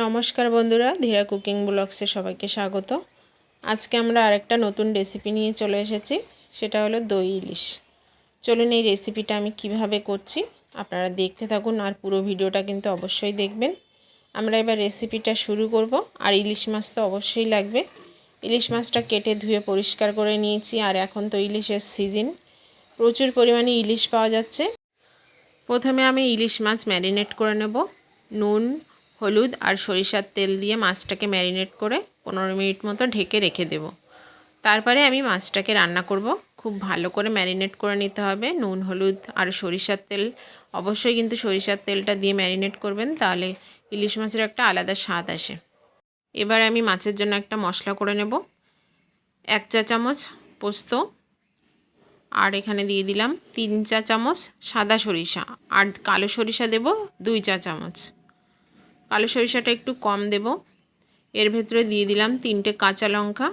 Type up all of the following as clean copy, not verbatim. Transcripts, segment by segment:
নমস্কার বন্ধুরা, ধীরা কুকিং ব্লগসে সবাইকে স্বাগত। আজকে আমরা আরেকটা নতুন রেসিপি নিয়ে চলে এসেছি, সেটা হলো দই ইলিশ। চলুন এই রেসিপিটা আমি কিভাবে করছি আপনারা দেখতে থাকুন, আর পুরো ভিডিওটা কিন্তু অবশ্যই দেখবেন। আমরা এবার রেসিপিটা শুরু করব। আর ইলিশ মাছ তো অবশ্যই লাগবে। ইলিশ মাছটা কেটে ধুয়ে পরিষ্কার করে নিয়েছি, আর এখন তো ইলিশের সিজন, প্রচুর পরিমাণে ইলিশ পাওয়া যাচ্ছে। প্রথমে আমি ইলিশ মাছ ম্যারিনেট করে নেব। নুন, হলুদ আর সরিষার তেল দিয়ে মাছটাকে ম্যারিনেট করে 15 মিনিট মতো ঢেকে রেখে দেব। তারপরে আমি মাছটাকে রান্না করব। খুব ভালো করে ম্যারিনেট করে নিতে হবে। নুন, হলুদ আর সরিষার তেল, অবশ্যই কিন্তু সরিষার তেলটা দিয়ে ম্যারিনেট করবেন, তাহলে ইলিশ মাছের একটা আলাদা স্বাদ আসে। এবার আমি মাছের জন্য একটা মশলা করে নেব। 1 চা চামচ পোস্ত, আর এখানে দিয়ে দিলাম 3 চা চামচ সাদা সরিষা, আর কালো সরিষা দেব 2 চা চামচ। কালো সরিষাটা একটু কম দেব। এর ভেতরে দিয়ে দিলাম 3টে কাঁচা লঙ্কা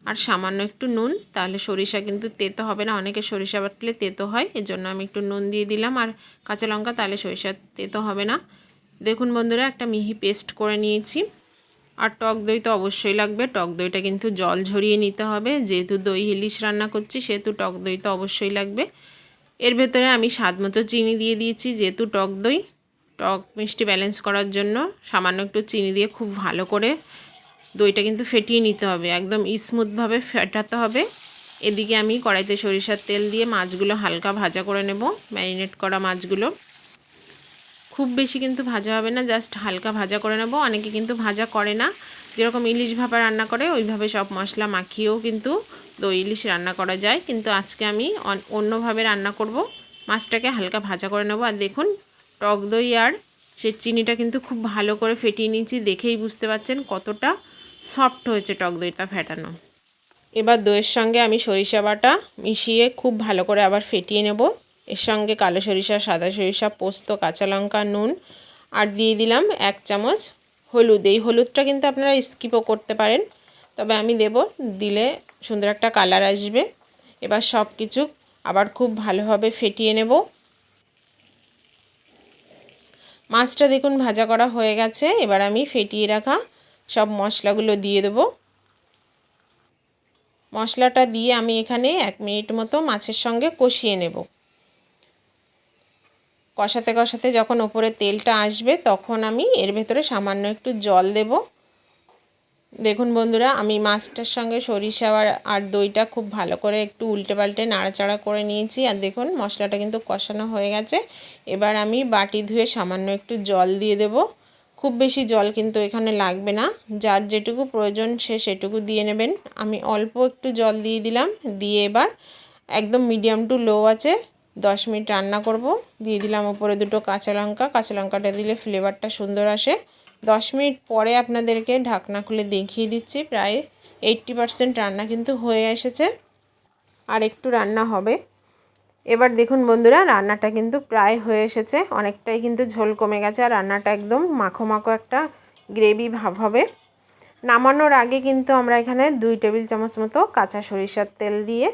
আর সামান্য একটু নুন, তাহলে সরিষা কিন্তু তেতো হবে না। অনেকে সরিষা বাটলে তেতো হয়, এজন্য আমি একটু নুন দিয়ে দিলাম আর কাঁচা লঙ্কা, তাহলে সরিষা তেতো হবে না। দেখুন বন্ধুরা, একটা মিহি পেস্ট করে নিয়েছি। আর টক দই তো অবশ্যই লাগবে। টক দইটা কিন্তু জল ঝরিয়ে নিতে হবে, যেহেতু দই ইলিশ রান্না করছি সেহেতু টক দই তো অবশ্যই লাগবে। এর ভেতরে আমি স্বাদ মতো চিনি দিয়ে দিয়েছি, যেহেতু টক দই, টক মিষ্টি ব্যালেন্স করার জন্য সামান্য একটু চিনি দিয়ে খুব ভালো করে দইটা কিন্তু ফেটিয়ে নিতে হবে, একদম স্মুথভাবে ফেটাতে হবে। এদিকে আমি কড়াইতে সরিষার তেল দিয়ে মাছগুলো হালকা ভাজা করে নেব। ম্যারিনেট করা মাছগুলো খুব বেশি কিন্তু ভাজা হবে না, জাস্ট হালকা ভাজা করে নেব। অনেকে কিন্তু ভাজা করে না, যেরকম ইলিশ ভাপা রান্না করে ওইভাবে সব মশলা মাখিয়েও কিন্তু দই ইলিশ রান্না করা যায়, কিন্তু আজকে আমি অন্যভাবে রান্না করব। মাছটাকে হালকা ভাজা করে নেব। আর দেখুন, টক দই আর সে চিনিটা কিন্তু খুব ভালো করে ফেটিয়ে নিয়েছি, দেখেই বুঝতে পারছেন কতটা সফট হয়েছে টক দইটা ফেটানো। এবার দইয়ের সঙ্গে আমি সরিষা বাটা মিশিয়ে খুব ভালো করে আবার ফেটিয়ে নেব। এর সঙ্গে কালো সরিষা, সাদা সরিষা, পোস্ত, কাঁচা লঙ্কা, নুন, আর দিয়ে দিলাম 1 চামচ হলুদ। এই হলুদটা কিন্তু আপনারা স্কিপও করতে পারেন, তবে আমি দেব, দিলে সুন্দর একটা কালার আসবে। এবার সব কিছু আবার খুব ভালোভাবে ফেটিয়ে নেব। মাছটা দেখুন ভাজা করা হয়ে গেছে। এবার আমি ফেটিয়ে রাখা সব মশলাগুলো দিয়ে দেব। মশলাটা দিয়ে আমি এখানে 1 মিনিট মতো মাছের সঙ্গে কষিয়ে নেব। কষাতে কষাতে যখন ওপরে তেলটা আসবে, তখন আমি এর ভেতরে সামান্য একটু জল দেব। দেখুন বন্ধুরা, আমি মাছটার সঙ্গে সরিষা আর দইটা খুব ভালো করে একটু উল্টে পাল্টে নাড়াচাড়া করে নিয়েছি। আর দেখুন মশলাটা কিন্তু কষানো হয়ে গেছে। এবার আমি বাটি ধুয়ে সামান্য একটু জল দিয়ে দেব। খুব বেশি জল কিন্তু এখানে লাগবে না, যার যেটুকু প্রয়োজন সে সেটুকু দিয়ে নেবেন। আমি অল্প একটু জল দিয়ে দিলাম। দিয়ে এবার একদম মিডিয়াম টু লো আছে 10 মিনিট রান্না করব। দিয়ে দিলাম ওপরে 2টো কাঁচা লঙ্কা। কাঁচা লঙ্কাটা দিলে ফ্লেভারটা সুন্দর আসে। 10 মিনিট পরে আপনাদেরকে ঢাকনা খুলে দেখিয়ে দিচ্ছি। প্রায় 80% রান্না কিন্তু হয়ে এসেছে, আর একটু রান্না হবে। এবার দেখুন বন্ধুরা, রান্নাটা কিন্তু প্রায় হয়ে এসেছে, অনেকটাই কিন্তু ঝোল কমে গেছে, আর রান্নাটা একদম মাখো মাখো একটা গ্রেভি ভাব হবে। নামানোর আগে কিন্তু আমরা এখানে 2 টেবিল চামচ মতো কাঁচা সরিষার তেল দিয়ে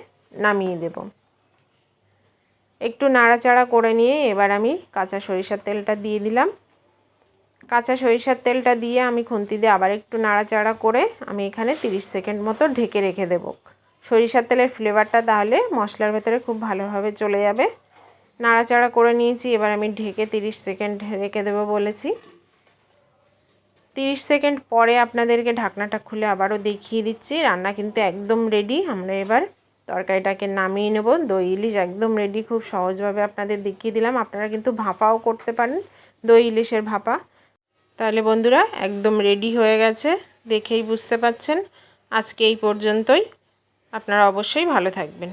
নামিয়ে দেব। একটু নাড়াচাড়া করে নিয়ে এবার আমি কাঁচা সরিষার তেলটা দিয়ে দিলাম। কাঁচা সরিষার তেলটা দিয়ে আমি খুন্তি দিয়ে আবার একটু নাড়াচাড়া করে আমি এখানে 30 সেকেন্ড মতো ঢেকে রেখে দেব। সরিষার তেলের ফ্লেভারটা তাহলে মশলার ভেতরে খুব ভালোভাবে চলে যাবে। নাড়াচাড়া করে নিয়েছি, এবার আমি ঢেকে 30 সেকেন্ড রেখে দেব বলেছি। 30 সেকেন্ড পরে আপনাদেরকে ঢাকনাটা খুলে আবারও দেখিয়ে দিচ্ছি। রান্না কিন্তু একদম রেডি। আমরা এবার তরকারিটাকে নামিয়ে নেব। দই ইলিশ একদম রেডি। খুব সহজভাবে আপনাদের দেখিয়ে দিলাম। আপনারা কিন্তু ভাপাও করতে পারেন, দই ইলিশের ভাপা। তাহলে বন্ধুরা একদম রেডি হয়ে গেছে, দেখেই বুঝতে পাচ্ছেন। আজকে এই পর্যন্তই। আপনারা অবশ্যই ভালো থাকবেন।